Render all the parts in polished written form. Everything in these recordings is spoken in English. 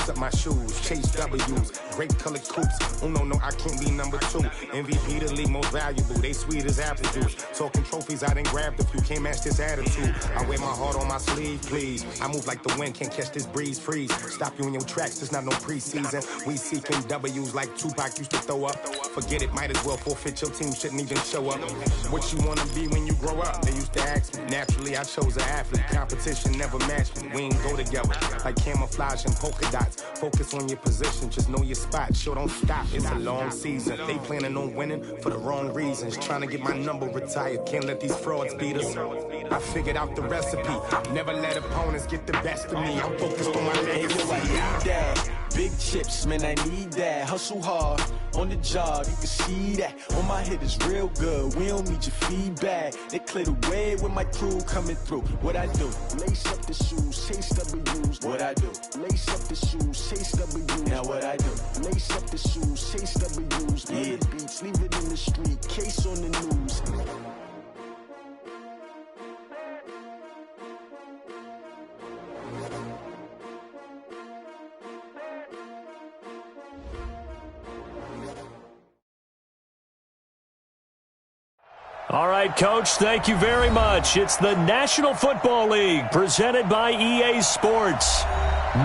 lace up my shoes, chase W's, great colored coops. Oh no, I can't be number 2. MVP the league most valuable, they sweet as apple juice. Talking trophies, I done grabbed a few, can't match this attitude. I wear my heart on my sleeve, please. I move like the wind, can't catch this breeze, freeze. Stop you in your tracks, there's not no preseason. We seeking W's like Tupac used to throw up. Forget it, might as well forfeit, your team shouldn't even show up. What you wanna be when you grow up? They used to ask me. Naturally, I chose an athlete. Competition never matched me. We ain't go together like camouflage and polka dots. Focus on your position, just know your spot. Sure, don't stop, it's a long season. They planning on winning for the wrong reasons. Trying to get my number retired, can't let these frauds beat us. I figured out the recipe. Never let opponents get the best of me. I'm focused on my legacy. Big chips, man, I need that. Hustle hard on the job, you can see that. On my hit is real good, we don't need your feedback. They clear the way with my crew coming through. What I do? Lace up the shoes, chase W's. What I do? Lace up the shoes, chase W's. Now what I do? Lace up the shoes, chase W's. Yeah. The beats, leave it in the street, case on the news. All right, Coach, thank you very much. It's the National Football League presented by EA Sports.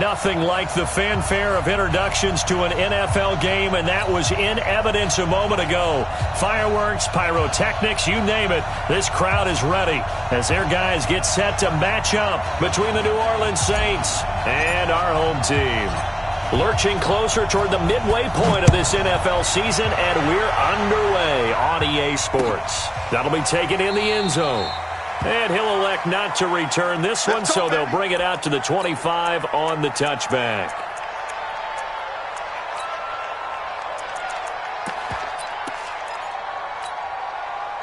Nothing like the fanfare of introductions to an NFL game, and that was in evidence a moment ago. Fireworks, pyrotechnics, you name it. This crowd is ready as their guys get set to match up between the New Orleans Saints and our home team. Lurching closer toward the midway point of this NFL season, and we're underway on EA Sports. That'll be taken in the end zone. And he'll elect not to return this one, so they'll bring it out to the 25 on the touchback.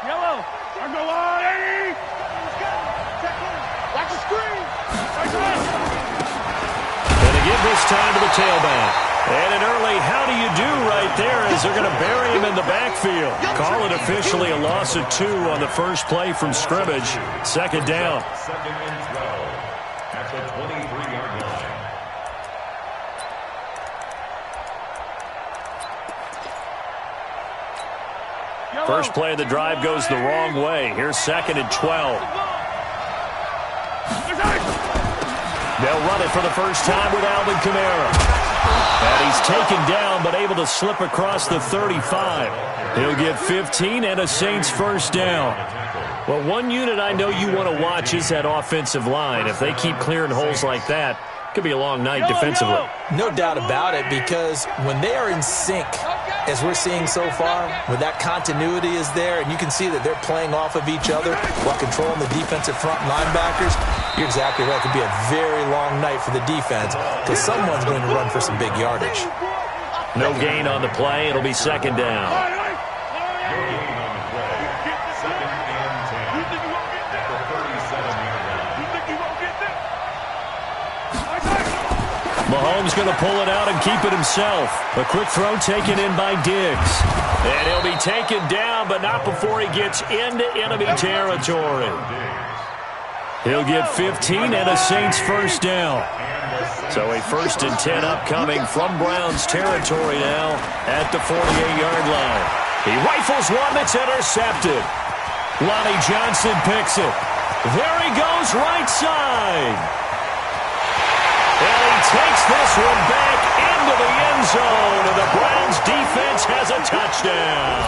Yellow, I go on, Eddie! Watch the screen! And they give this time to the tailback. And an early how do you do right there as they're going to bury him in the backfield. Call it officially a loss of 2 on the first play from scrimmage. Second down. Second and 12 at the 23-yard line. First play of the drive goes the wrong way. Here's second and 12. They'll run it for the first time with Alvin Kamara. And he's taken down but able to slip across the 35. He'll get 15 and a Saints first down. Well, one unit I know you want to watch is that offensive line. If they keep clearing holes like that, it could be a long night defensively. No doubt about it, because when they are in sync, as we're seeing so far, when that continuity is there, and you can see that they're playing off of each other while controlling the defensive front linebackers, you're exactly right. It could be a very long night for the defense because someone's going to run for some big yardage. No gain on the play. It'll be second down. Mahomes going to pull it out and keep it himself. A quick throw taken in by Diggs. And he'll be taken down, but not before he gets into enemy territory. He'll get 15 and a Saints first down. So a 1st and 10 upcoming from Browns territory now at the 48-yard line. He rifles one that's intercepted. Lonnie Johnson picks it. There he goes, right side. And he takes this one back into the end zone, and the Browns defense has a touchdown.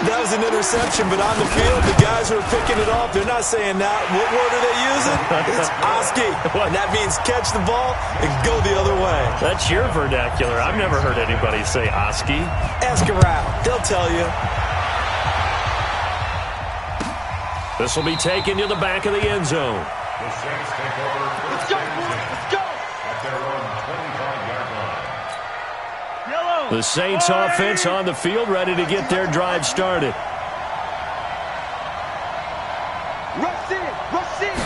That was an interception, but on the field, the guys who are picking it off, they're not saying that. What word are they using? It's Oski. And that means catch the ball and go the other way. That's your vernacular. I've never heard anybody say Oski. Ask around. They'll tell you. This will be taken to the back of the end zone. The Saints take over. Let's go, boys. Let's go. At their own 25-yard line. Yellow. The Saints offense on the field, ready to get their drive started. Rush in. Rush in.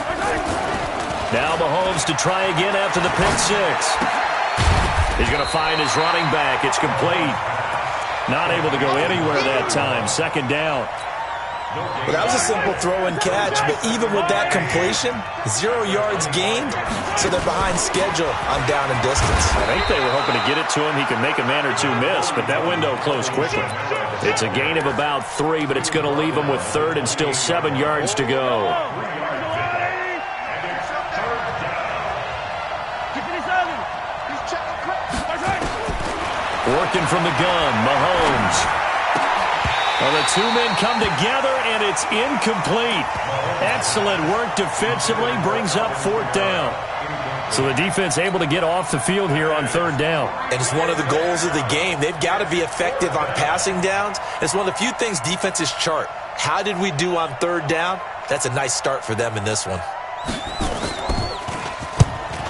Now Mahomes to try again after the pick six. He's going to find his running back. It's complete. Not able to go anywhere that time. Second down. Well, that was a simple throw and catch, but even with that completion, 0 yards gained, so they're behind schedule on down and distance. I think they were hoping to get it to him. He could make a man or two miss, but that window closed quickly. It's a gain of about 3, but it's going to leave him with 3rd and still 7 yards to go. Working from the gun, Mahomes. Well, the two men come together, and it's incomplete. Excellent work defensively, brings up 4th down. So the defense able to get off the field here on 3rd down. And it's one of the goals of the game. They've got to be effective on passing downs. It's one of the few things defenses chart. How did we do on 3rd down? That's a nice start for them in this one.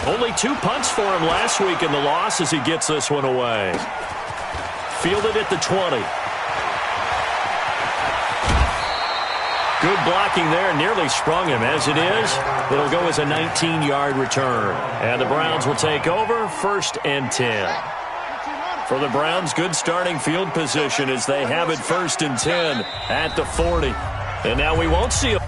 Only 2 punts for him last week in the loss as he gets this one away. Fielded at the 20. Good blocking there, nearly sprung him. As it is, it'll go as a 19-yard return. And the Browns will take over, 1st and 10. For the Browns, good starting field position as they have it 1st and 10 at the 40. And now we won't see a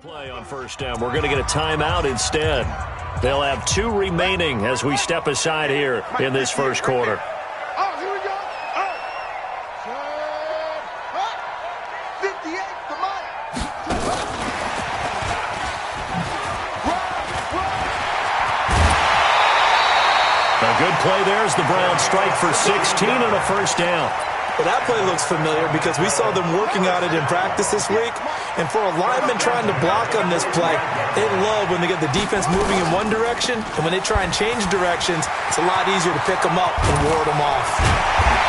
play on 1st down. We're going to get a timeout instead. They'll have 2 remaining as we step aside here in this 1st quarter. Oh, here we go. Oh. 58 to Mike. A good play there as the Browns strike for 16 and a 1st down. Well, that play looks familiar because we saw them working on it in practice this week. And for a lineman trying to block on this play, they love when they get the defense moving in one direction. And when they try and change directions, it's a lot easier to pick them up and ward them off.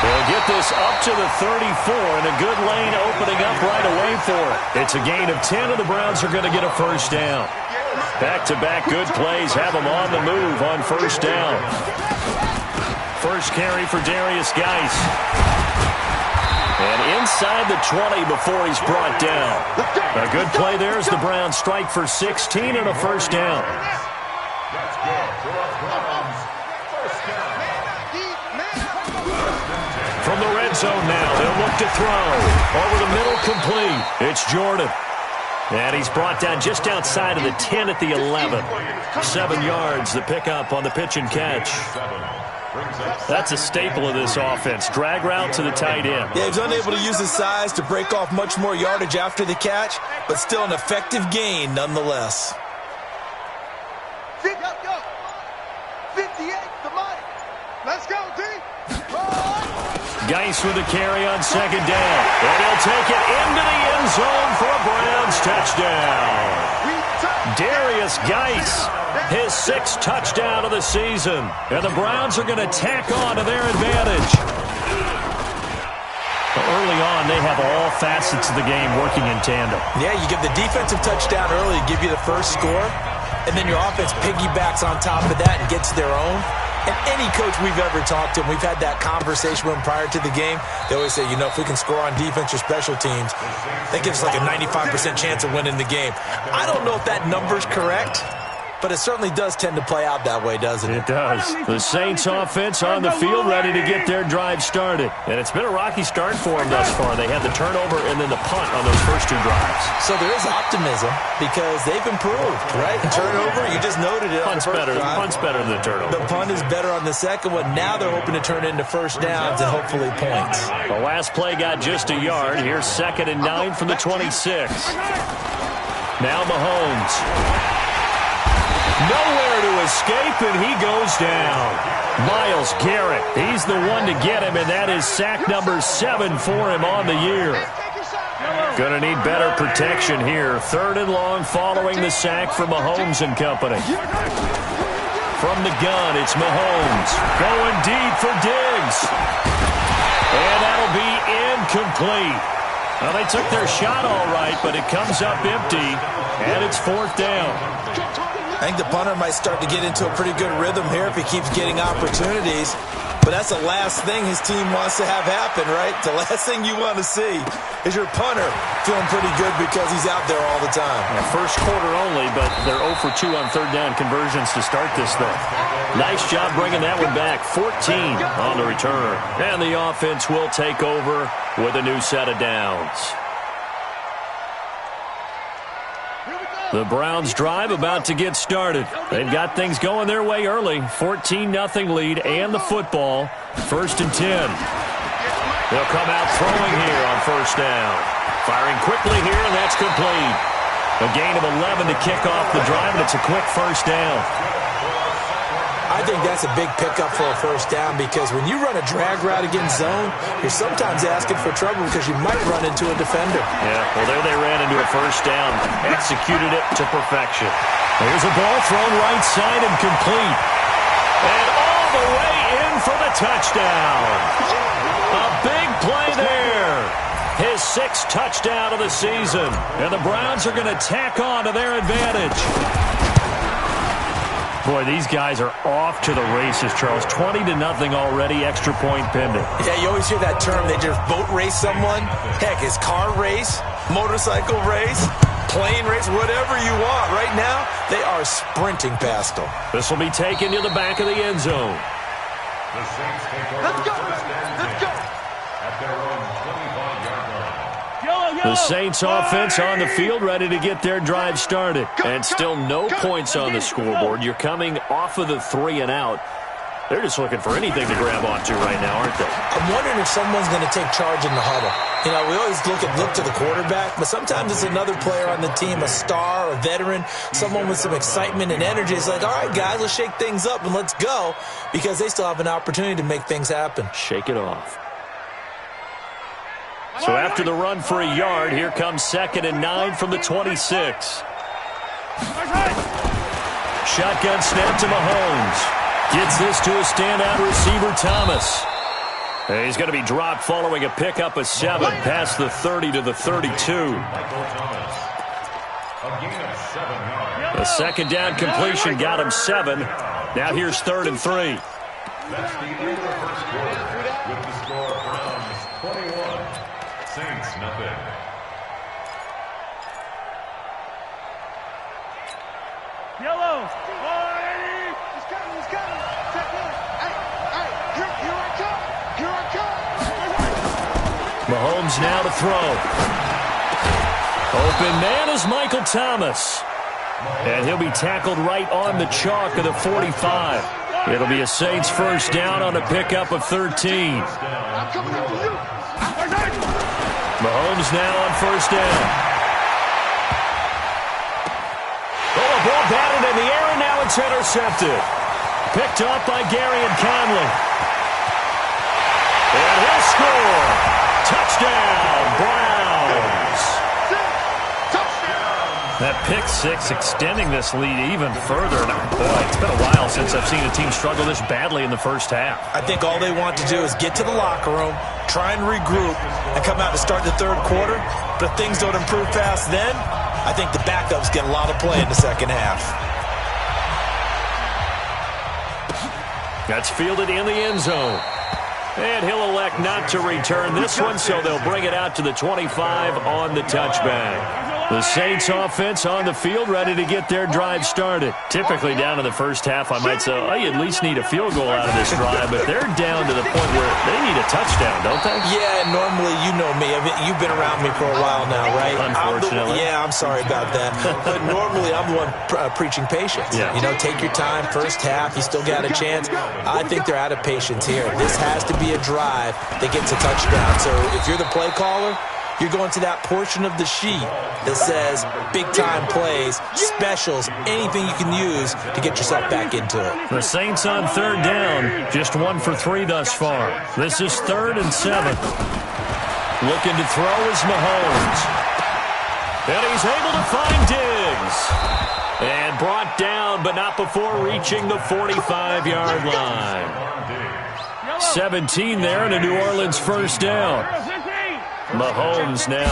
They'll get this up to the 34, and a good lane opening up right away for it. It's a gain of 10, and the Browns are going to get a 1st down. Back-to-back good plays have them on the move on 1st down. First carry for Darius Geis. And inside the 20 before he's brought down. A good play there as the Browns strike for 16 and a 1st down. From the red zone now, they'll look to throw. Over the middle, complete. It's Jordan. And he's brought down just outside of the 10 at the 11. 7 yards, the pickup on the pitch and catch. That's a staple of this offense. Drag route to the tight end. Yeah, he's unable to use his size to break off much more yardage after the catch, but still an effective gain nonetheless. 58 to Mike. Let's go, D. Geis with a carry on 2nd down. And he'll take it into the end zone for a Browns touchdown. Darius Geis, his 6th touchdown of the season. And the Browns are going to tack on to their advantage. Early on, they have all facets of the game working in tandem. Yeah, you give the defensive touchdown early, give you the first score, and then your offense piggybacks on top of that and gets their own. And any coach we've ever talked to, and we've had that conversation with them prior to the game, they always say, you know, if we can score on defense or special teams, that gives us like a 95% chance of winning the game. I don't know if that number's correct, but it certainly does tend to play out that way, doesn't it? It does. The Saints offense on the field ready to get their drive started. And it's been a rocky start for them thus far. They had the turnover and then the punt on those first 2 drives. So there is optimism because they've improved, right? Turnover, you just noted it. Punt's better than the turnover. The punt is better on the second one. Now they're hoping to turn into 1st downs and hopefully points. The last play got just a yard. Here's 2nd and 9 from the 26. Now Mahomes. Nowhere to escape, and he goes down. Myles Garrett, he's the one to get him, and that is sack number 7 for him on the year. Going to need better protection here. 3rd and long following the sack for Mahomes and company. From the gun, it's Mahomes. Going deep for Diggs. And that'll be incomplete. Well, they took their shot all right, but it comes up empty, and it's 4th down. I think the punter might start to get into a pretty good rhythm here if he keeps getting opportunities. But that's the last thing his team wants to have happen, right? The last thing you want to see is your punter feeling pretty good because he's out there all the time. Yeah, first quarter only, but they're 0 for 2 on 3rd down conversions to start this thing. Nice job bringing that one back. 14 on the return. And the offense will take over with a new set of downs. The Browns drive about to get started. They've got things going their way early. 14-0 lead and the football. 1st and 10. They'll come out throwing here on 1st down. Firing quickly here, and that's complete. A gain of 11 to kick off the drive, and it's a quick 1st down. I think that's a big pickup for a 1st down because when you run a drag route against zone, you're sometimes asking for trouble because you might run into a defender. Yeah, well, there they ran into a 1st down. Executed it to perfection. There's a ball thrown right side and complete. And all the way in for the touchdown. A big play there. His 6th touchdown of the season. And the Browns are going to tack on to their advantage. Boy, these guys are off to the races, Charles. 20-0 already, extra point pending. Yeah, you always hear that term. They just boat race someone. Heck, it's car race, motorcycle race, plane race, whatever you want. Right now, they are sprinting past them. This will be taken to the back of the end zone. The Saints take over. Let's go. Let's go. At their own 25-yard line. The Saints offense on the field ready to get their drive started. And still no points on the scoreboard. You're coming off of the 3 and out. They're just looking for anything to grab onto right now, aren't they? I'm wondering if someone's going to take charge in the huddle. You know, we always look to the quarterback, but sometimes it's another player on the team, a star, a veteran, someone with some excitement and energy. It's like, all right, guys, let's shake things up and let's go because they still have an opportunity to make things happen. Shake it off. So after the run for a yard, here comes 2nd and 9 from the 26. Shotgun snap to Mahomes. Gets this to a standout receiver, Thomas. And he's going to be dropped following a pickup of 7 past the 30 to the 32. The 2nd down completion got him 7. Now here's 3rd and 3. That's the end of the first quarter with the score Browns 21, Saints nothing. Yellow. 180. He's coming. He's coming. Check one. Hey, here I come. Here I come. Mahomes now to throw. Open man is Michael Thomas. And he'll be tackled right on the chalk of the 45. It'll be a Saints 1st down on a pickup of 13. Mahomes now on 1st down. Oh, a ball batted in the air, and now it's intercepted. Picked up by Garyon Conley. And he'll score. Touchdown, Browns. That pick 6 extending this lead even further. And boy, it's been a while since I've seen a team struggle this badly in the first half. I think all they want to do is get to the locker room, try and regroup, and come out to start the 3rd quarter. But if things don't improve fast then, I think the backups get a lot of play in the 2nd half. That's fielded in the end zone. And he'll elect not to return this one, so they'll bring it out to the 25 on the touchback. The Saints offense on the field ready to get their drive started. Typically down in the first half, I might say, oh, you at least need a field goal out of this drive, but they're down to the point where they need a touchdown, don't they? Yeah, normally, you know me. I mean, you've been around me for a while now, right? Unfortunately. I'm sorry about that. But normally, I'm the one preaching patience. Yeah. You know, take your time, first half, you still got a chance. I think they're out of patience here. This has to be a drive that gets a touchdown. So if you're the play caller, you're going to that portion of the sheet that says big-time plays, specials, anything you can use to get yourself back into it. The Saints on 3rd down, just 1 for 3 thus far. This is 3rd and 7. Looking to throw is Mahomes. And he's able to find Diggs. And brought down, but not before reaching the 45-yard line. 17 there, and a New Orleans 1st down. Mahomes now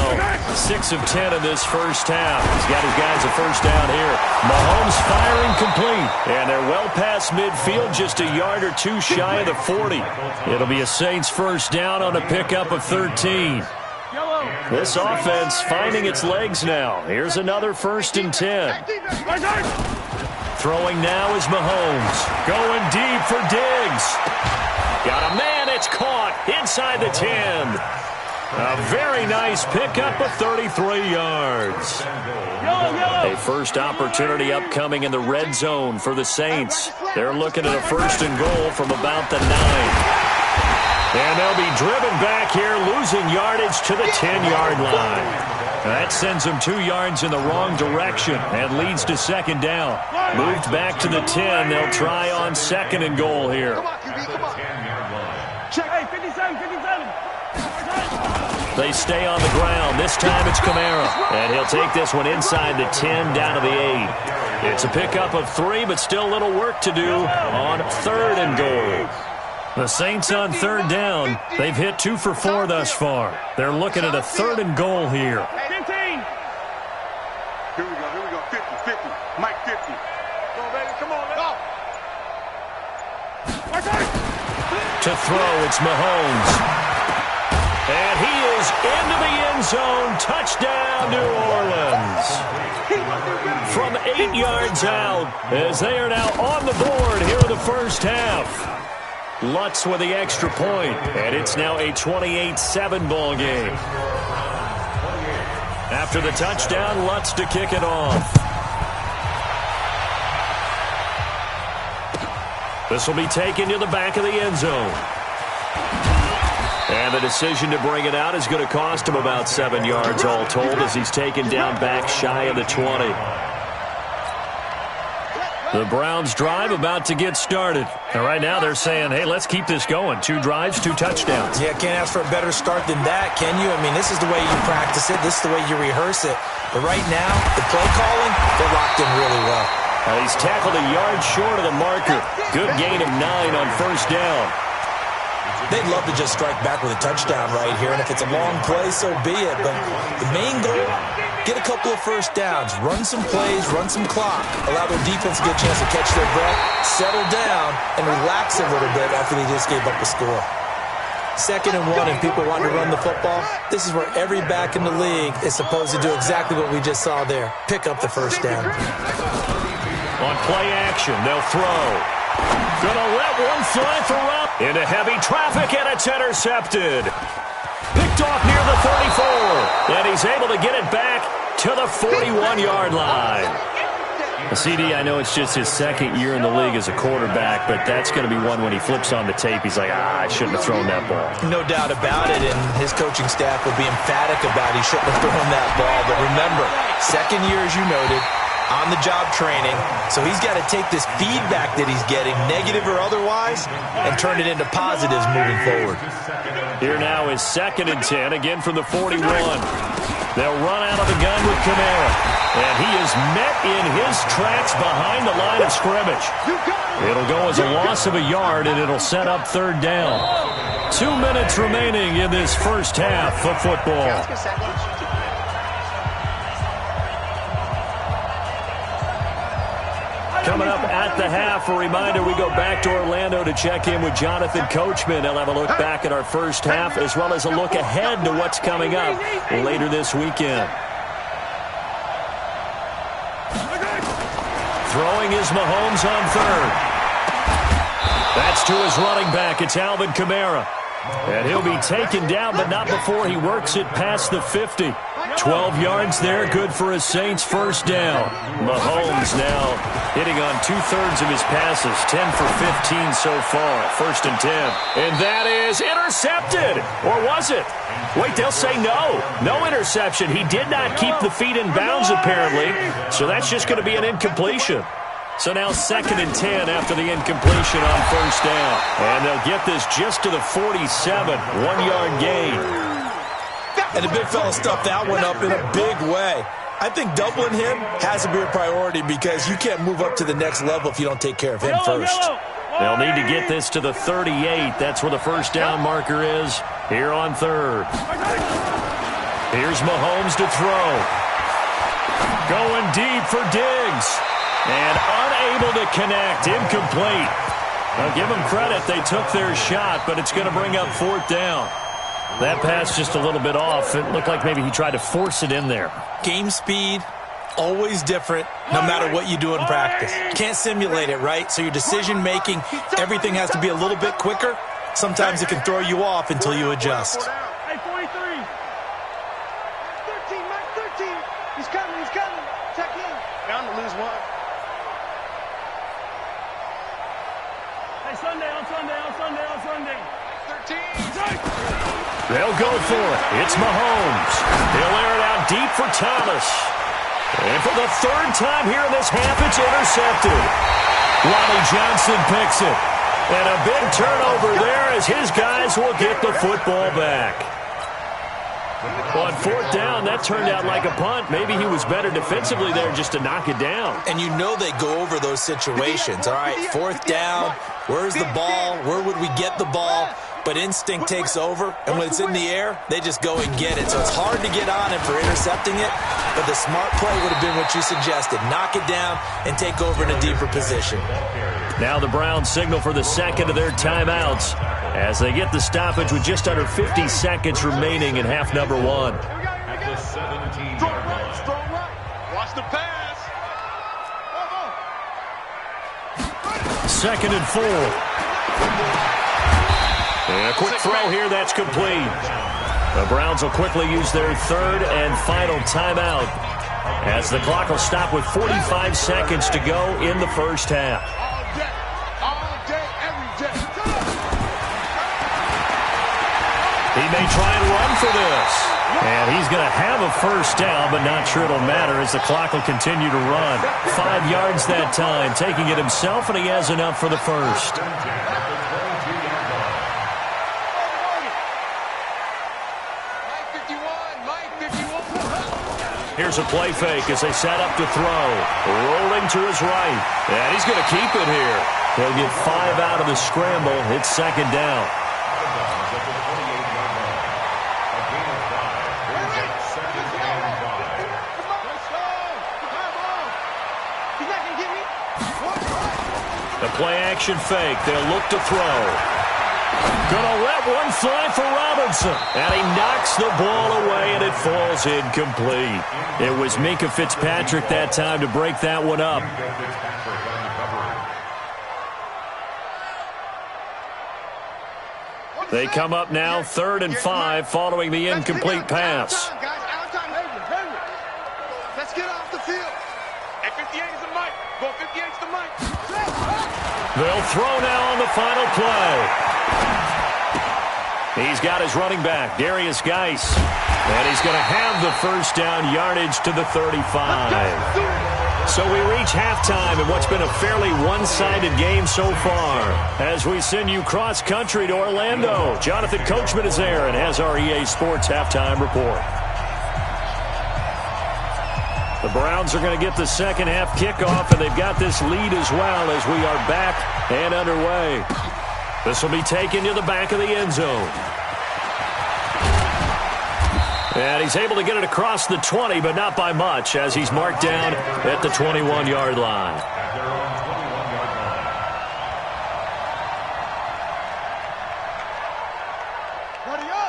6 of 10 in this first half. He's got his guys a first down here. Mahomes firing complete. And they're well past midfield, just a yard or two shy of the 40. It'll be a Saints first down on a pickup of 13. This offense finding its legs now. Here's another 1st and 10. Throwing now is Mahomes. Going deep for Diggs. Got a man, it's caught inside the 10. A very nice pickup of 33 yards. A first opportunity upcoming in the red zone for the Saints. They're looking at a 1st and goal from about the 9. And they'll be driven back here, losing yardage to the 10-yard line. That sends them 2 yards in the wrong direction and leads to 2nd down. Moved back to the 10. They'll try on 2nd and goal here. They stay on the ground. This time it's Kamara. And he'll take this one inside the 10 down to the 8. It's a pickup of 3, but still a little work to do on 3rd and goal. The Saints on 3rd down. They've hit 2 for 4 thus far. They're looking at a 3rd and goal here. 15. Here we go. 50, 50. Mike 50. Come on, baby. Come on, go. To throw, it's Mahomes. And he is into the end zone. Touchdown, New Orleans. From 8 yards out, as they are now on the board here in the first half. Lutz with the extra point, and it's now a 28-7 ball game. After the touchdown, Lutz to kick it off. This will be taken to the back of the end zone. And the decision to bring it out is going to cost him about 7 yards all told as he's taken down back shy of the 20. The Browns drive about to get started. And right now they're saying, hey, let's keep this going. 2 drives, 2 touchdowns. Yeah, can't ask for a better start than that, can you? I mean, this is the way you practice it. This is the way you rehearse it. But right now, the play calling, they're locked in really well. He's tackled a yard short of the marker. Good gain of 9 on 1st down. They'd love to just strike back with a touchdown right here, and if it's a long play, so be it. But the main goal, get a couple of first downs, run some plays, run some clock, allow their defense to get a chance to catch their breath, settle down, and relax a little bit after they just gave up a score. 2nd and 1, and people want to run the football. This is where every back in the league is supposed to do exactly what we just saw there, pick up the first down. On play action, they'll throw. Gonna let one fly for Rupp. Into heavy traffic, and it's intercepted. Picked off near the 34. And he's able to get it back to the 41-yard line. CD, I know it's just his 2nd year in the league as a quarterback, but that's going to be one when he flips on the tape. He's like, I shouldn't have thrown that ball. No doubt about it, and his coaching staff will be emphatic about he shouldn't have thrown that ball. But remember, 2nd year, as you noted, on-the-job training, so he's got to take this feedback that he's getting, negative or otherwise, and turn it into positives moving forward. Here now is 2nd and 10, again from the 41. They'll run out of the gun with Kamara, and he is met in his tracks behind the line of scrimmage. It'll go as a loss of a yard, and it'll set up 3rd down. 2 minutes remaining in this first half of football. Coming up at the half, a reminder, we go back to Orlando to check in with Jonathan Coachman. He'll have a look back at our first half as well as a look ahead to what's coming up later this weekend. Throwing is Mahomes on 3rd. That's to his running back. It's Alvin Kamara. And he'll be taken down, but not before he works it past the 50. 12 yards there, good for a Saints first down. Mahomes now hitting on 2/3 of his passes, 10 for 15 so far. 1st and 10. And that is intercepted. Or was it? Wait, they'll say no. No interception. He did not keep the feet in bounds, apparently. So that's just going to be an incompletion. So now 2nd and 10 after the incompletion on 1st down. And they'll get this just to the 47. 1-yard gain. And the big fella stuffed that one up in a big way. I think doubling him has to be a priority because you can't move up to the next level if you don't take care of him first. They'll need to get this to the 38. That's where the first down marker is here on 3rd. Here's Mahomes to throw. Going deep for Diggs. And unable to connect. Incomplete. Now give them credit. They took their shot, but it's going to bring up 4th down. That pass just a little bit off. It looked like maybe he tried to force it in there. Game speed, always different, no matter what you do in practice. Can't simulate it, right? So your decision-making, everything has to be a little bit quicker. Sometimes it can throw you off until you adjust. Hey, 43. 13, Mike, 13. He's coming. Check in. Bound to lose one. Hey, Sunday. 13. They'll go for it. It's Mahomes. He'll air it out deep for Thomas. And for the 3rd time here in this half, it's intercepted. Ronnie Johnson picks it. And a big turnover there as his guys will get the football back. On 4th down, that turned out like a punt. Maybe he was better defensively there just to knock it down. And you know they go over those situations. All right, 4th down, where's the ball? Where would we get the ball? But instinct takes over, and when it's in the air, they just go and get it. So it's hard to get on him for intercepting it, but the smart play would have been what you suggested. Knock it down and take over in a deeper position. Now the Browns signal for the 2nd of their timeouts as they get the stoppage with just under 50 seconds remaining in half number 1. At the 17-yard line. Strong right. Watch the pass. 2nd and 4. And a quick throw here, that's complete. The Browns will quickly use their 3rd and final timeout as the clock will stop with 45 seconds to go in the first half. All day, every day. He may try and run for this. And he's going to have a first down, but not sure it'll matter as the clock will continue to run. 5 yards that time, taking it himself, and he has enough for the first. Here's a play fake as they set up to throw. Rolling to his right. And he's going to keep it here. He'll get 5 out of the scramble. It's 2nd down. The play action fake. They'll look to throw. Gonna let one fly for Robinson. And he knocks the ball away, and it falls incomplete. It was Minkah Fitzpatrick that time to break that one up. They come up now 3rd and 5 following the incomplete pass. Let's get off the field. At 58 is the mic. Go 58 is the mic. They'll throw now on the final play. He's got his running back, Darius Geis. And he's going to have the first down yardage to the 35. So we reach halftime in what's been a fairly one-sided game so far. As we send you cross-country to Orlando, Jonathan Coachman is there and has our EA Sports halftime report. The Browns are going to get the second half kickoff, and they've got this lead as well as we are back and underway. This will be taken to the back of the end zone. And he's able to get it across the 20, but not by much, as he's marked down at the 21-yard line.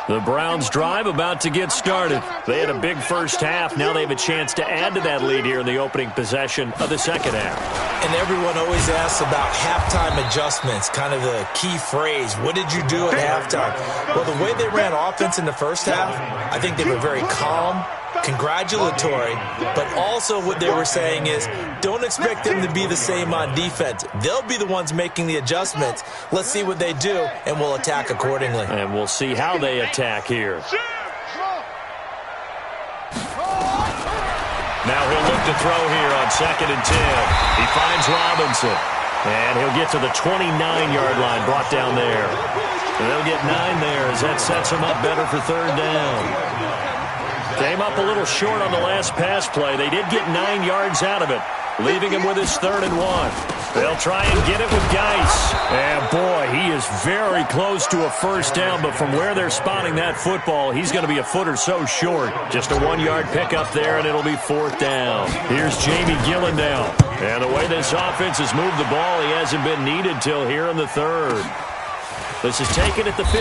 The Browns drive about to get started. They had a big first half. Now they have a chance to add to that lead here in the opening possession of the second half. And everyone always asks about halftime adjustments, kind of the key phrase. What did you do at halftime? Well, the way they ran offense in the first half, I think they were very calm, congratulatory, but also what they were saying is don't expect them to be the same on defense. They'll be the ones making the adjustments. Let's see what they do, and we'll attack accordingly. And we'll see how they attack here. Now he'll look to throw here on 2nd and 10. He finds Robinson, and he'll get to the 29-yard line, brought down there. They'll get 9 there as that sets him up better for 3rd down. Came up a little short on the last pass play. They did get 9 yards out of it. leaving him with his 3rd and 1. They'll try and get it with Geis. And, boy, he is very close to a first down, but from where they're spotting that football, he's going to be a foot or so short. Just a 1-yard pickup there, and it'll be 4th down. Here's Jamie Gillen now. And the way this offense has moved the ball, he hasn't been needed till here in the 3rd. This is taken at the 15.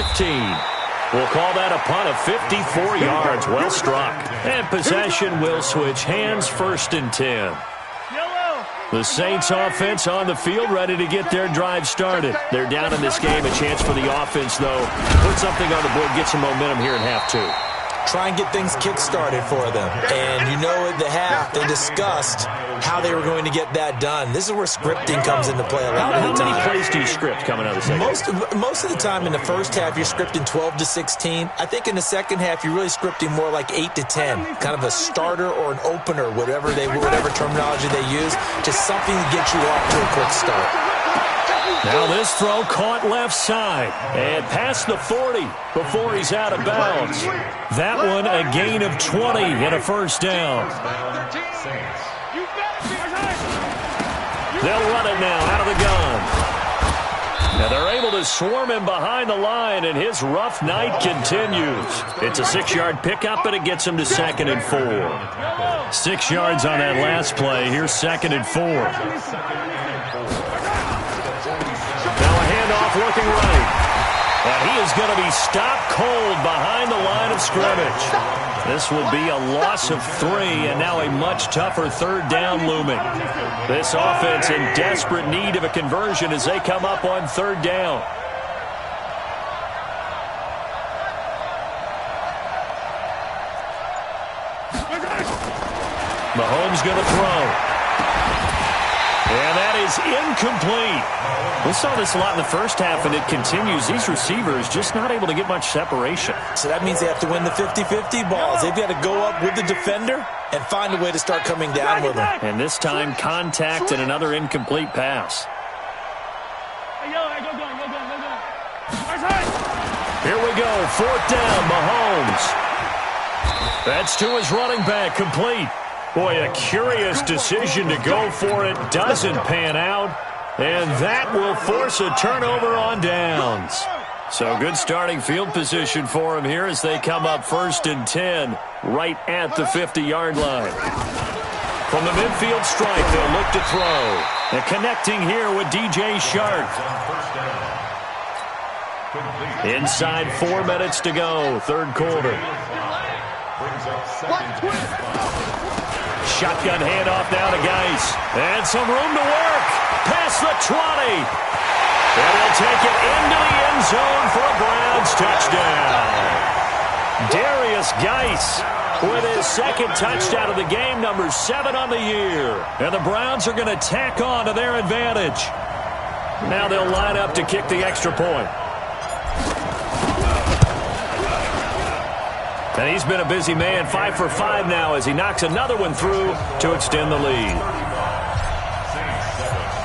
We'll call that a punt of 54 yards. Well struck. And possession will switch hands, 1st and 10. The Saints offense on the field, ready to get their drive started. They're down in this game. A chance for the offense, though, to put something on the board, get some momentum here in half 2. Try and get things kick-started for them. And you know at the half, they discussed how they were going to get that done. This is where scripting comes into play a lot of the time. How many plays do you script coming out of the second? Most of the time in the first half, you're scripting 12 to 16. I think in the second half, you're really scripting more like 8 to 10. Kind of a starter or an opener, whatever terminology they use. Just something to get you off to a quick start. Now this throw caught left side and past the 40 before he's out of bounds. That one a gain of 20 and a first down. They'll run it now out of the gun. Now they're able to swarm him behind the line, and his rough night continues. It's a 6-yard pickup, and it gets him to 2nd and 4. 6 yards on that last play. Here's 2nd and 4. Looking right. And he is going to be stopped cold behind the line of scrimmage. This will be a loss of 3, and now a much tougher 3rd down looming. This offense in desperate need of a conversion as they come up on 3rd down. Mahomes going to throw. And that is incomplete. We saw this a lot in the first half, and it continues. These receivers just not able to get much separation. So that means they have to win the 50-50 balls. They've got to go up with the defender and find a way to start coming down with them. And this time, contact and another incomplete pass. Here we go. 4th down, Mahomes. That's to his running back, complete. Boy, a curious decision to go for it. Doesn't pan out. And that will force a turnover on downs. So good starting field position for him here as they come up 1st and 10 right at the 50-yard line. From the midfield stripe, they'll look to throw. And connecting here with DJ Shark. Inside 4 minutes to go, 3rd quarter. Shotgun handoff now to Geis. And some room to work. Past the 20. And he'll take it into the end zone for a Browns touchdown. Darius Geis with his 2nd touchdown of the game, number 7 on the year. And the Browns are going to tack on to their advantage. Now they'll line up to kick the extra point. And he's been a busy man, 5 for 5 now as he knocks another one through to extend the lead.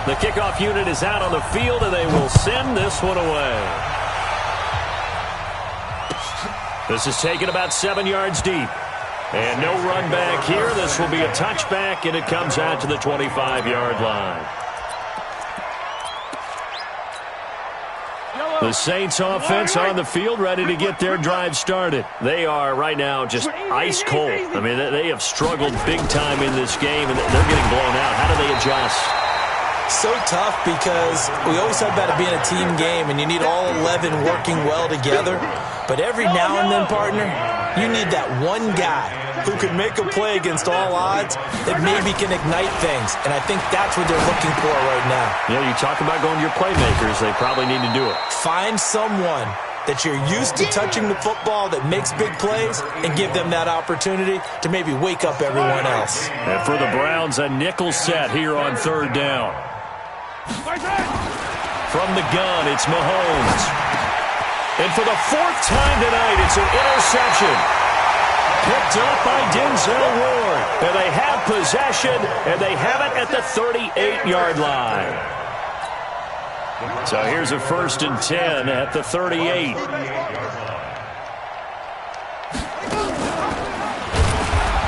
The kickoff unit is out on the field, and they will send this one away. This is taken about 7 yards deep. And no run back here. This will be a touchback, and it comes out to the 25-yard line. The Saints offense on the field ready to get their drive started. They are right now just ice cold. I mean, they have struggled big time in this game, and they're getting blown out. How do they adjust? So tough because we always talk about it being a team game, and you need all 11 working well together. But every now and then, partner, you need that one guy who can make a play against all odds that maybe can ignite things. And I think that's what they're looking for right now. Yeah, you talk about going to your playmakers. They probably need to do it. Find someone that you're used to touching the football that makes big plays and give them that opportunity to maybe wake up everyone else. And for the Browns, a nickel set here on 3rd down. From the gun, it's Mahomes. And for the 4th time tonight, it's an interception. Picked up by Denzel Ward. And they have possession, and they have it at the 38-yard line. So here's a 1st and 10 at the 38.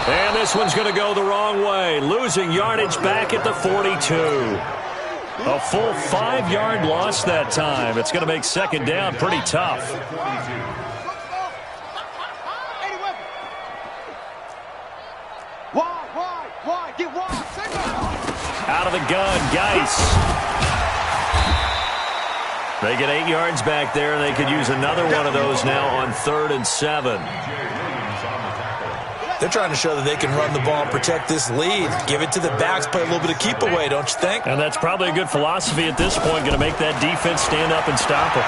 And this this one's going to go the wrong way. Losing yardage back at the 42. A full 5-yard loss that time. It's going to make second down pretty tough. Wide, get wide. Out of the gun, Geis. They get 8 yards back there, and they could use another one of those now on 3rd and 7. They're trying to show that they can run the ball and protect this lead. Give it to the backs, play a little bit of keep away, don't you think? And that's probably a good philosophy at this point, going to make that defense stand up and stop them.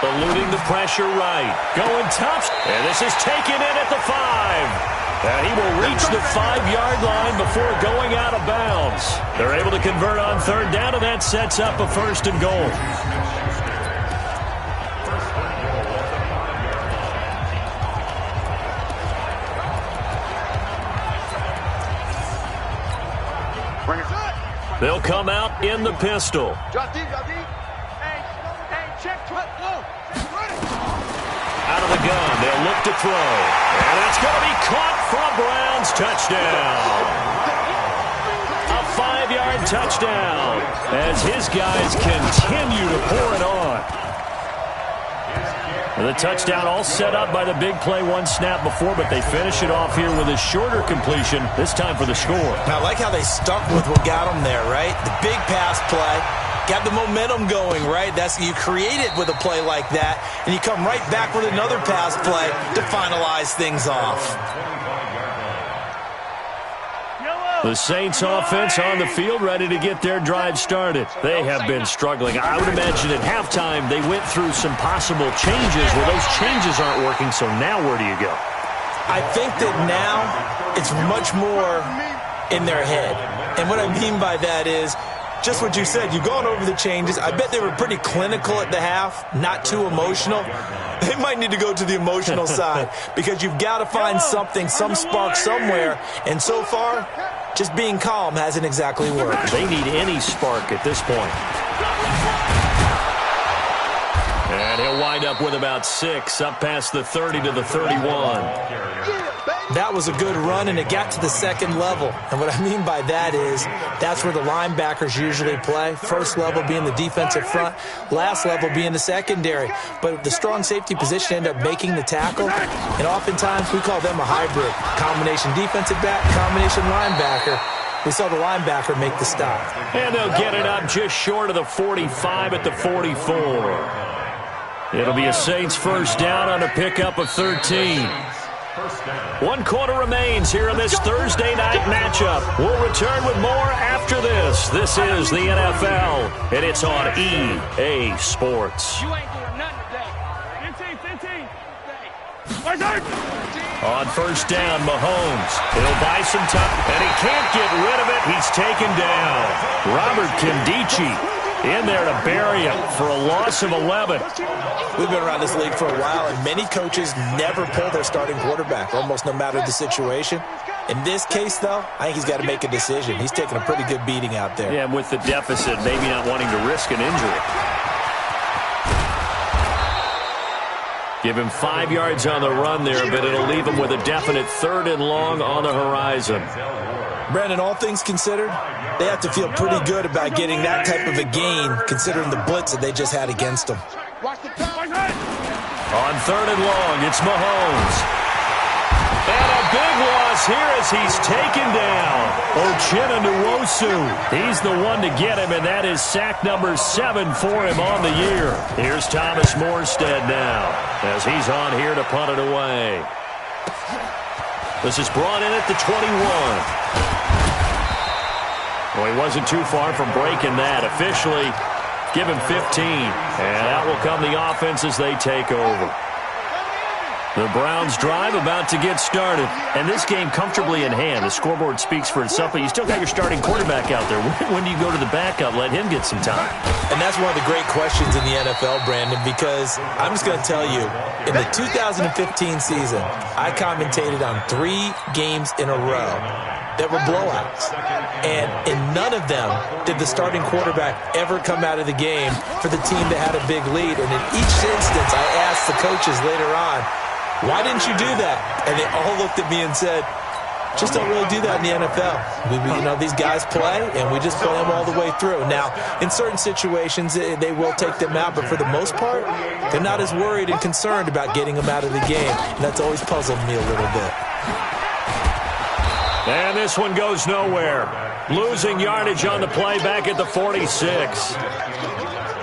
Eluding the pressure right. Going tough. And this is taken in at the 5. And he will reach the 5-yard line before going out of bounds. They're able to convert on 3rd down, and that sets up a 1st and goal. They'll come out in the pistol. Drop deep. Hey, check. Out of the gun, they'll look to throw. And it's going to be caught for a Browns touchdown. A 5-yard touchdown as his guys continue to pour it on. And the touchdown all set up by the big play one snap before, but they finish it off here with a shorter completion, this time for the score. Now, I like how they stuck with what got them there, right? The big pass play. Got the momentum going, right? You create it with a play like that, and you come right back with another pass play to finalize things off. The Saints offense on the field, ready to get their drive started. They have been struggling. I would imagine at halftime they went through some possible changes where those changes aren't working, so now where do you go? I think that now it's much more in their head. And what I mean by that is, just what you said, you've gone over the changes. I bet they were pretty clinical at the half, not too emotional. They might need to go to the emotional side because you've got to find something, some spark somewhere. And so far, just being calm hasn't exactly worked. They need any spark at this point. And he'll wind up with about 6, up past the 30 to the 31. That was a good run, and it got to the second level. And what I mean by that is that's where the linebackers usually play. First level being the defensive front, last level being the secondary. But the strong safety position ended up making the tackle, and oftentimes we call them a hybrid. Combination defensive back, combination linebacker. We saw the linebacker make the stop. And they'll get it up just short of the 45 at the 44. It'll be a Saints first down on a pickup of 13. 1 quarter remains here in this Thursday night matchup. We'll return with more after this. This is the NFL, and it's on EA Sports. You ain't doing nothing today. 15. On first down, Mahomes. He'll buy some time, and he can't get rid of it. He's taken down. Robert Kindici in there to bury him for a loss of 11. We've been around this league for a while, and many coaches never pull their starting quarterback, almost no matter the situation. In this case, though, I think he's got to make a decision. He's taking a pretty good beating out there. Yeah, with the deficit, maybe not wanting to risk an injury. Give him 5 yards on the run there, but it'll leave him with a definite 3rd and long on the horizon. Brandon, all things considered, they have to feel pretty good about getting that type of a gain, considering the blitz that they just had against them. On 3rd and long, it's Mahomes. And a big loss here as he's taken down. Uchenna Nwosu. He's the one to get him, and that is sack number 7 for him on the year. Here's Thomas Morstead now as he's on here to punt it away. This is brought in at the 21. Well, he wasn't too far from breaking that. Officially, give him 15. And out will come the offense as they take over. The Browns drive about to get started. And this game comfortably in hand. The scoreboard speaks for itself, but you still got your starting quarterback out there. When do you go to the backup? Let him get some time. And that's one of the great questions in the NFL, Brandon, because I'm just going to tell you, in the 2015 season, I commentated on 3 games in a row that were blowouts. And in none of them did the starting quarterback ever come out of the game for the team that had a big lead. And in each instance, I asked the coaches later on, Why didn't you do that? And they all looked at me and said, just don't really do that in the NFL. These guys play, and we just play them all the way through. Now, in certain situations, they will take them out, but for the most part, they're not as worried and concerned about getting them out of the game. And that's always puzzled me a little bit. And this one goes nowhere. Losing yardage on the play back at the 46.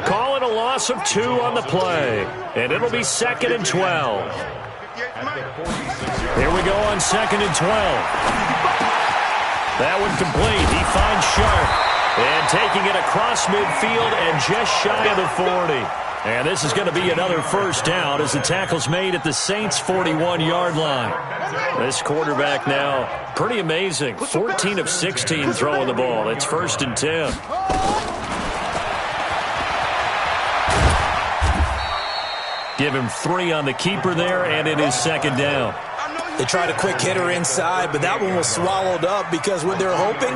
Calling a loss of 2 on the play. And it'll be 2nd and 12. Here we go on 2nd and 12. That one complete. He finds Sharp. And taking it across midfield and just shy of the 40. And this is going to be another first down as the tackle's made at the Saints' 41-yard line. This quarterback now, pretty amazing. 14 of 16 throwing the ball. It's 1st and 10. Give him 3 on the keeper there, and it is 2nd down. They tried a quick hitter inside, but that one was swallowed up because what they're hoping,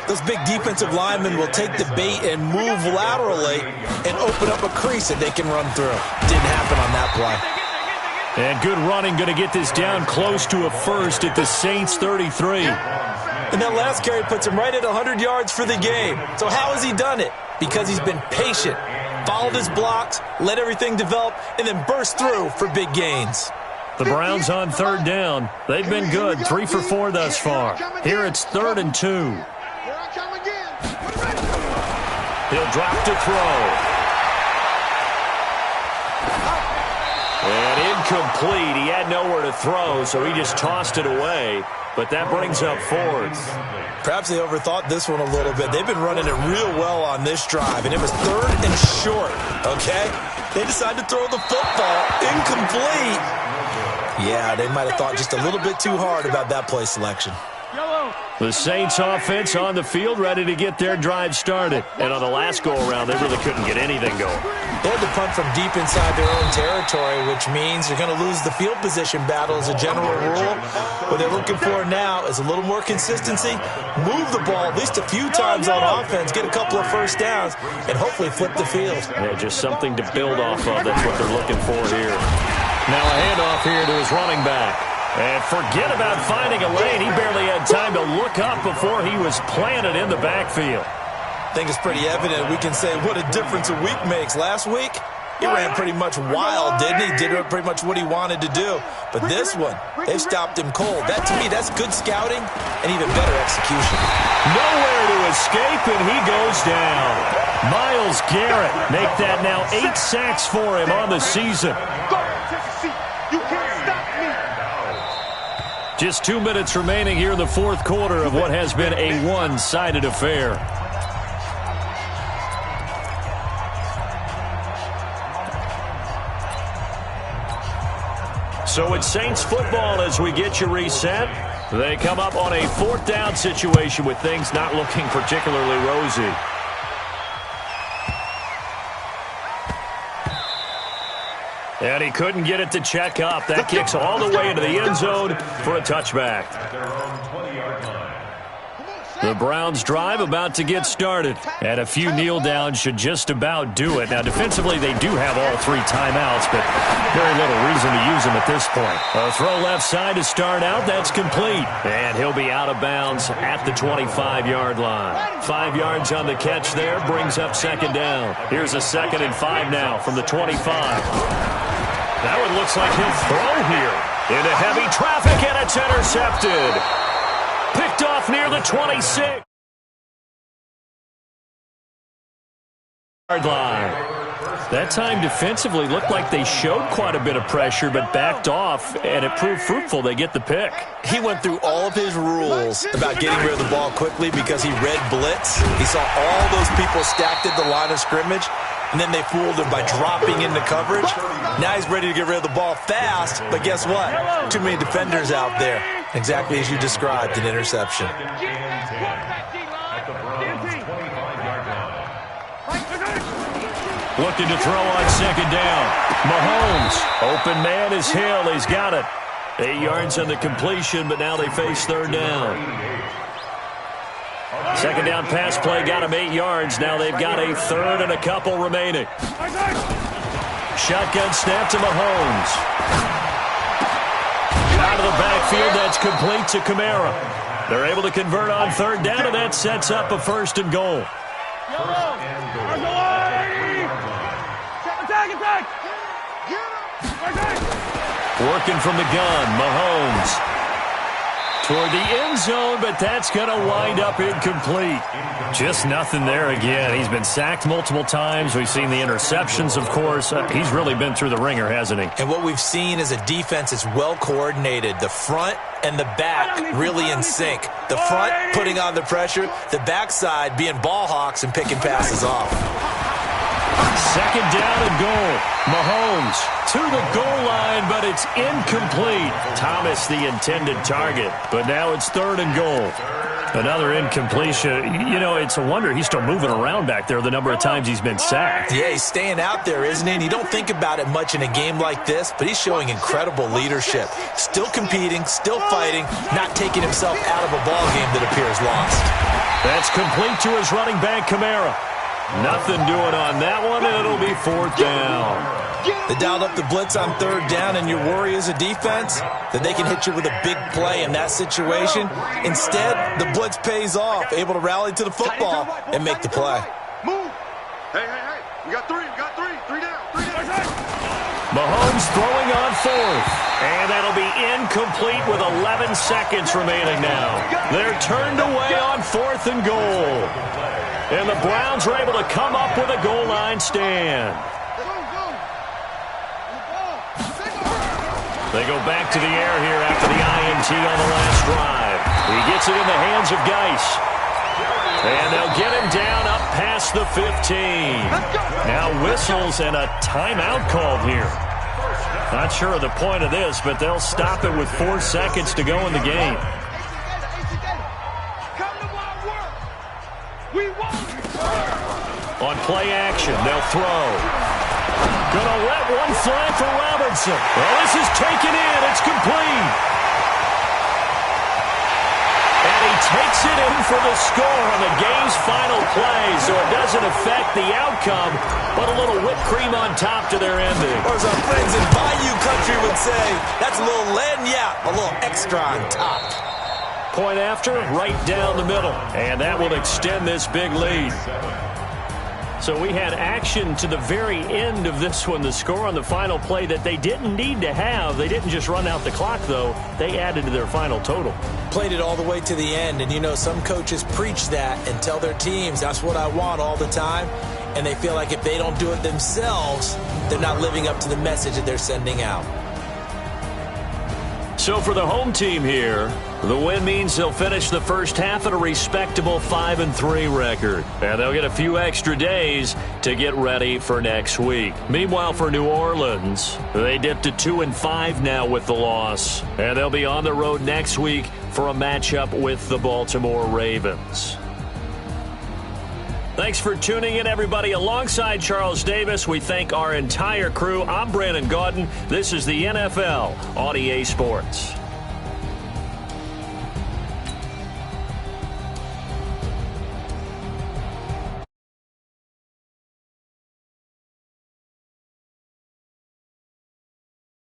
those big defensive linemen will take the bait and move laterally and open up a crease that they can run through. Didn't happen on that play. And good running, going to get this down close to a first at the Saints' 33. And that last carry puts him right at 100 yards for the game. So how has he done it? Because he's been patient, followed his blocks, let everything develop, and then burst through for big gains. The Browns on 3rd down. They've been good, 3 for 4 thus far. Here it's 3rd and 2. He'll drop to throw. And incomplete. He had nowhere to throw, so he just tossed it away. But that brings up 4th. Perhaps they overthought this one a little bit. They've been running it real well on this drive, and it was 3rd and short, okay? They decided to throw the football. Incomplete. Yeah, they might have thought just a little bit too hard about that play selection. The Saints offense on the field, ready to get their drive started. And on the last go-around, they really couldn't get anything going. They had to punt from deep inside their own territory, which means they're going to lose the field position battle as a general rule. What they're looking for now is a little more consistency, move the ball at least a few times on offense, get a couple of first downs, and hopefully flip the field. Yeah, just something to build off of. That's what they're looking for here. Now a handoff here to his running back. And forget about finding a lane. He barely had time to look up before he was planted in the backfield. I think it's pretty evident. We can say what a difference a week makes. Last week, he ran pretty much wild, didn't he? Did pretty much what he wanted to do. But this one, they've stopped him cold. That, to me, that's good scouting and even better execution. Nowhere to escape, and he goes down. Myles Garrett make that now 8 sacks for him on the season. You can't stop me. Just 2 minutes remaining here in the 4th quarter of what has been a one-sided affair. So it's Saints football as we get you reset. They come up on a 4th down situation with things not looking particularly rosy. And he couldn't get it to check up. That kicks all the way into the end zone for a touchback. The Browns drive about to get started. And a few kneel downs should just about do it. Now, defensively, they do have all 3 timeouts, but very little reason to use them at this point. A throw left side to start out. That's complete. And he'll be out of bounds at the 25-yard line. 5 yards on the catch there brings up 2nd down. Here's a 2nd and 5 now from the 25. That one looks like he'll throw here. Into heavy traffic, and it's intercepted. Picked off near the 26. Yard line. That time defensively looked like they showed quite a bit of pressure, but backed off, and it proved fruitful. They get the pick. He went through all of his rules about getting rid of the ball quickly because he read blitz. He saw all those people stacked at the line of scrimmage, and then they fooled him by dropping into coverage. Now he's ready to get rid of the ball fast, but guess what? Too many defenders out there. Exactly as you described, an interception. Looking to throw on 2nd down. Mahomes. Open man is Hill. He's got it. 8 yards on the completion, but now they face 3rd down. 2nd down pass play got him 8 yards. Now they've got a 3rd and a couple remaining. Shotgun snap to Mahomes. Out of the backfield, that's complete to Kamara. They're able to convert on third down, and that sets up a 1st and goal. Working from the gun, Mahomes. Toward the end zone, but that's going to wind up incomplete. Just nothing there again. He's been sacked multiple times. We've seen the interceptions, of course. He's really been through the ringer, hasn't he? And what we've seen is a defense that's well coordinated. The front and the back really in sync. The front putting on the pressure, the backside being ball hawks and picking passes off. 2nd down and goal. Mahomes to the goal line, but it's incomplete. Thomas the intended target, but now it's 3rd and goal. Another incompletion. You know, it's a wonder he's still moving around back there the number of times he's been sacked. Yeah, he's staying out there, isn't he? And you don't think about it much in a game like this, but he's showing incredible leadership. Still competing, still fighting, not taking himself out of a ball game that appears lost. That's complete to his running back, Kamara. Nothing doing on that one, and it'll be 4th down. They dialed up the blitz on 3rd down, and your worry as a defense that they can hit you with a big play in that situation. Instead, the blitz pays off, able to rally to the football and make the play. Move. Hey. We got 3 down. Mahomes throwing on 4th, and that'll be incomplete with 11 seconds remaining now. They're turned away on 4th and goal. And the Browns are able to come up with a goal line stand. They go back to the air here after the INT on the last drive. He gets it in the hands of Geis. And they'll get him down up past the 15. Now whistles and a timeout called here. Not sure of the point of this, but they'll stop it with 4 seconds to go in the game. On play action, they'll throw. Gonna let one fly for Robinson. Well, this is taken in. It's complete. And he takes it in for the score on the game's final play, so it doesn't affect the outcome, but a little whipped cream on top to their ending. Or as our friends in Bayou Country would say, that's a little lagniappe, a little extra on top. Point after, right down the middle. And that will extend this big lead. So we had action to the very end of this one. The score on the final play that they didn't need to have. They didn't just run out the clock, though. They added to their final total. Played it all the way to the end. And, you know, some coaches preach that and tell their teams, that's what I want all the time. And they feel like if they don't do it themselves, they're not living up to the message that they're sending out. So for the home team here, the win means they'll finish the first half at a respectable 5-3 record. And they'll get a few extra days to get ready for next week. Meanwhile, for New Orleans, they dipped to 2-5 now with the loss. And they'll be on the road next week for a matchup with the Baltimore Ravens. Thanks for tuning in, everybody. Alongside Charles Davis, we thank our entire crew. I'm Brandon Gaudin. This is the NFL on EA Sports.